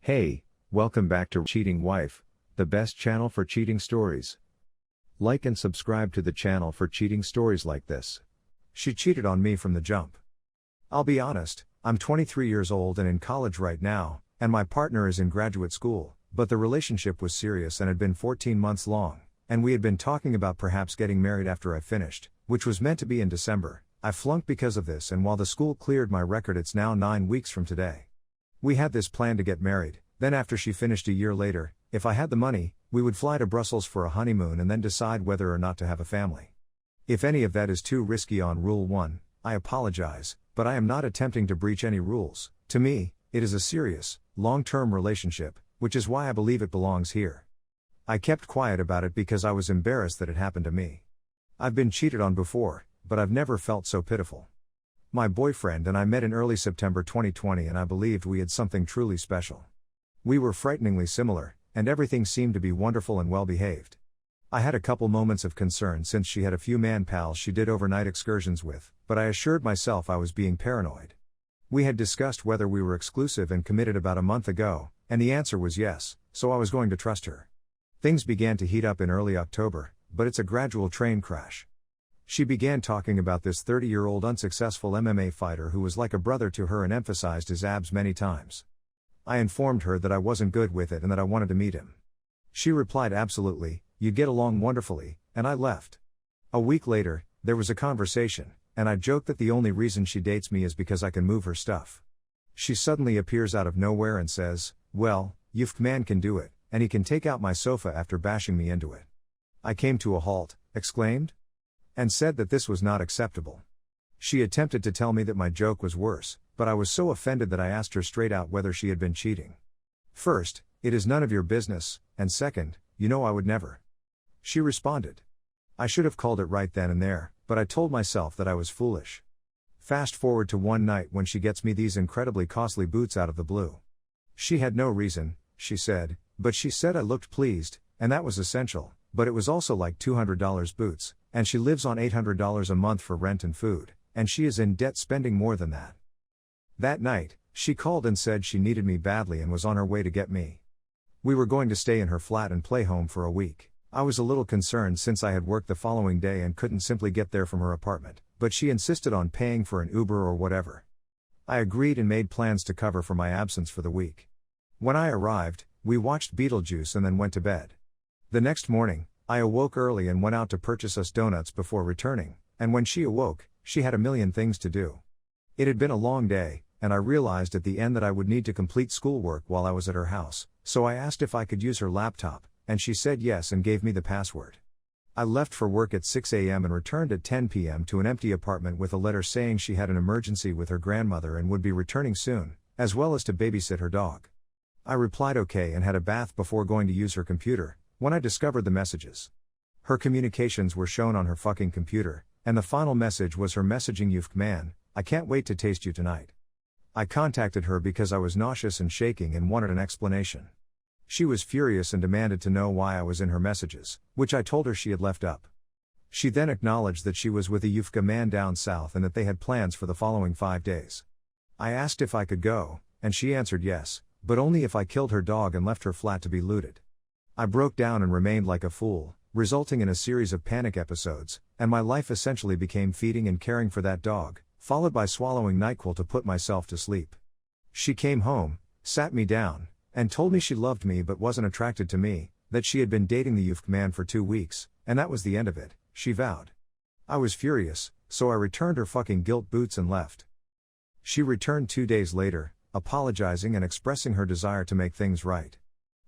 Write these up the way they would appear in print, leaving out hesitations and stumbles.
Hey, welcome back to Cheating Wife, the best channel for cheating stories. Like and subscribe to the channel for cheating stories like this. She cheated on me from the jump. I'll be honest, I'm 23 years old and in college right now, and my partner is in graduate school, but the relationship was serious and had been 14 months long, and we had been talking about perhaps getting married after I finished, which was meant to be in December. I flunked because of this, and while the school cleared my record, it's now 9 weeks from today. We had this plan to get married, then after she finished a year later, if I had the money, we would fly to Brussels for a honeymoon and then decide whether or not to have a family. If any of that is too risky on Rule 1, I apologize, but I am not attempting to breach any rules. To me, it is a serious, long-term relationship, which is why I believe it belongs here. I kept quiet about it because I was embarrassed that it happened to me. I've been cheated on before, but I've never felt so pitiful. My boyfriend and I met in early September 2020, and I believed we had something truly special. We were frighteningly similar, and everything seemed to be wonderful and well behaved. I had a couple moments of concern since she had a few man pals she did overnight excursions with, but I assured myself I was being paranoid. We had discussed whether we were exclusive and committed about a month ago, and the answer was yes, so I was going to trust her. Things began to heat up in early October, but it's a gradual train crash. She began talking about this 30-year-old unsuccessful MMA fighter who was like a brother to her and emphasized his abs many times. I informed her that I wasn't good with it and that I wanted to meet him. She replied, "Absolutely, you'd get along wonderfully," and I left. A week later, there was a conversation, and I joked that the only reason she dates me is because I can move her stuff. She suddenly appears out of nowhere and says, "Well, Yufk man can do it, and he can take out my sofa," after bashing me into it. I came to a halt, exclaimed, and said that this was not acceptable. She attempted to tell me that my joke was worse, but I was so offended that I asked her straight out whether she had been cheating. First, it is none of your business, and second, you know I would never. She responded. I should have called it right then and there, but I told myself that I was foolish. Fast forward to one night when she gets me these incredibly costly boots out of the blue. She had no reason, she said, but she said I looked pleased, and that was essential, but it was also like $200 boots, and she lives on $800 a month for rent and food, and she is in debt spending more than that. That night, she called and said she needed me badly and was on her way to get me. We were going to stay in her flat and play home for a week. I was a little concerned since I had worked the following day and couldn't simply get there from her apartment, but she insisted on paying for an Uber or whatever. I agreed and made plans to cover for my absence for the week. When I arrived, we watched Beetlejuice and then went to bed. The next morning, I awoke early and went out to purchase us donuts before returning, and when she awoke, she had a million things to do. It had been a long day, and I realized at the end that I would need to complete schoolwork while I was at her house, so I asked if I could use her laptop, and she said yes and gave me the password. I left for work at 6 a.m. and returned at 10 p.m. to an empty apartment with a letter saying she had an emergency with her grandmother and would be returning soon, as well as to babysit her dog. I replied okay and had a bath before going to use her computer, when I discovered the messages. Her communications were shown on her fucking computer, and the final message was her messaging, "Yufk man, I can't wait to taste you tonight." I contacted her because I was nauseous and shaking and wanted an explanation. She was furious and demanded to know why I was in her messages, which I told her she had left up. She then acknowledged that she was with a Yufka man down south and that they had plans for the following 5 days. I asked if I could go, and she answered yes, but only if I killed her dog and left her flat to be looted. I broke down and remained like a fool, resulting in a series of panic episodes, and my life essentially became feeding and caring for that dog, followed by swallowing NyQuil to put myself to sleep. She came home, sat me down, and told me she loved me but wasn't attracted to me, that she had been dating the Yufk man for 2 weeks, and that was the end of it, she vowed. I was furious, so I returned her fucking gilt boots and left. She returned 2 days later, apologizing and expressing her desire to make things right.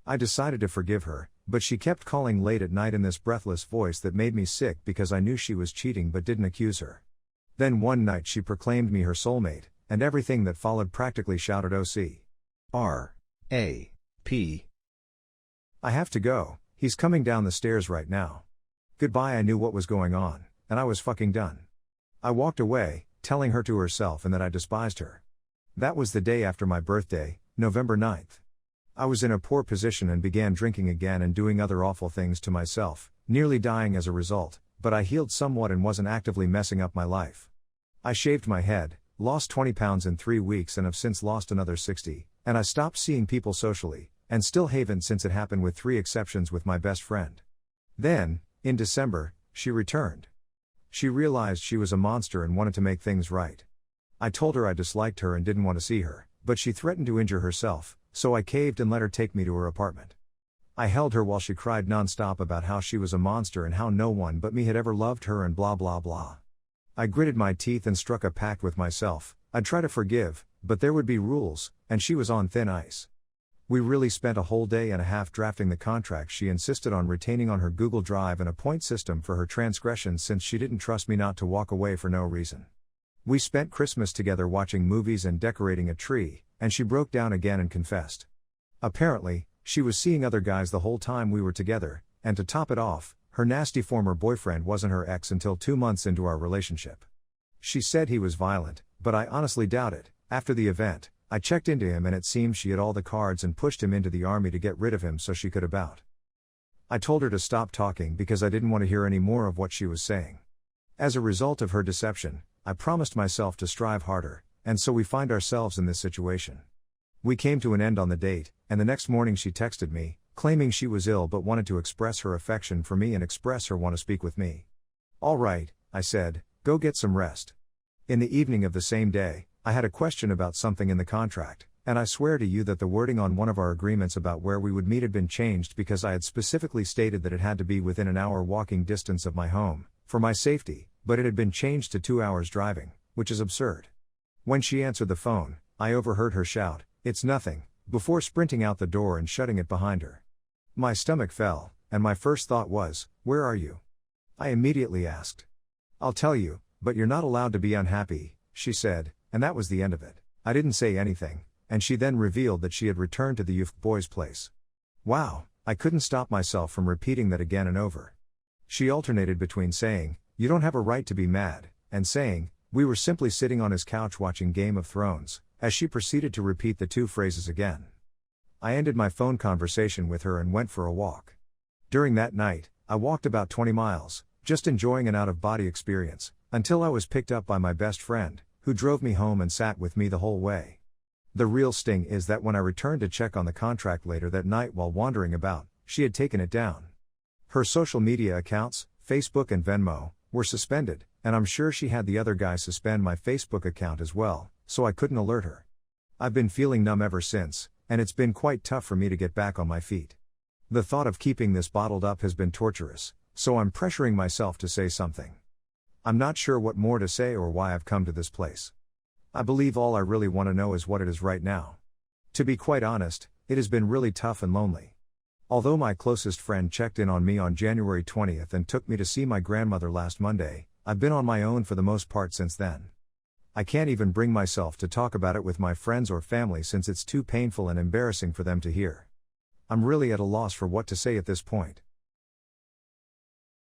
I decided to forgive her, but she kept calling late at night in this breathless voice that made me sick because I knew she was cheating but didn't accuse her. Then one night she proclaimed me her soulmate, and everything that followed practically shouted OC.R.A.P. I have to go, he's coming down the stairs right now. Goodbye. I knew what was going on, and I was fucking done. I walked away, telling her to herself and that I despised her. That was the day after my birthday, November 9th. I was in a poor position and began drinking again and doing other awful things to myself, nearly dying as a result, but I healed somewhat and wasn't actively messing up my life. I shaved my head, lost 20 pounds in 3 weeks and have since lost another 60, and I stopped seeing people socially, and still haven't since it happened with 3 exceptions with my best friend. Then, in December, she returned. She realized she was a monster and wanted to make things right. I told her I disliked her and didn't want to see her, but she threatened to injure herself, so I caved and let her take me to her apartment. I held her while she cried non-stop about how she was a monster and how no one but me had ever loved her and blah blah blah. I gritted my teeth and struck a pact with myself. I'd try to forgive, but there would be rules, and she was on thin ice. We really spent a whole day and a half drafting the contract she insisted on retaining on her Google Drive and a point system for her transgressions since she didn't trust me not to walk away for no reason. We spent Christmas together watching movies and decorating a tree, and she broke down again and confessed. Apparently, she was seeing other guys the whole time we were together, and to top it off, her nasty former boyfriend wasn't her ex until 2 months into our relationship. She said he was violent, but I honestly doubt it. After the event, I checked into him and it seems she had all the cards and pushed him into the army to get rid of him so she could about. I told her to stop talking because I didn't want to hear any more of what she was saying. As a result of her deception, I promised myself to strive harder, and so we find ourselves in this situation. We came to an end on the date, and the next morning she texted me, claiming she was ill but wanted to express her affection for me and express her want to speak with me. All right, I said, go get some rest. In the evening of the same day, I had a question about something in the contract, and I swear to you that the wording on one of our agreements about where we would meet had been changed because I had specifically stated that it had to be within an hour walking distance of my home, for my safety, but it had been changed to 2 hours driving, which is absurd. When she answered the phone, I overheard her shout, "It's nothing," before sprinting out the door and shutting it behind her. My stomach fell, and my first thought was, "Where are you?" I immediately asked. "I'll tell you, but you're not allowed to be unhappy," she said, and that was the end of it. I didn't say anything, and she then revealed that she had returned to the youth boy's place. Wow, I couldn't stop myself from repeating that again and over. She alternated between saying, "You don't have a right to be mad," and saying, "We were simply sitting on his couch watching Game of Thrones," as she proceeded to repeat the 2 phrases again. I ended my phone conversation with her and went for a walk. During that night, I walked about 20 miles, just enjoying an out-of-body experience, until I was picked up by my best friend, who drove me home and sat with me the whole way. The real sting is that when I returned to check on the contract later that night while wandering about, she had taken it down. Her social media accounts, Facebook and Venmo, were suspended, and I'm sure she had the other guy suspend my Facebook account as well, so I couldn't alert her. I've been feeling numb ever since, and it's been quite tough for me to get back on my feet. The thought of keeping this bottled up has been torturous, so I'm pressuring myself to say something. I'm not sure what more to say or why I've come to this place. I believe all I really want to know is what it is right now. To be quite honest, it has been really tough and lonely. Although my closest friend checked in on me on January 20th and took me to see my grandmother last Monday, I've been on my own for the most part since then. I can't even bring myself to talk about it with my friends or family since it's too painful and embarrassing for them to hear. I'm really at a loss for what to say at this point.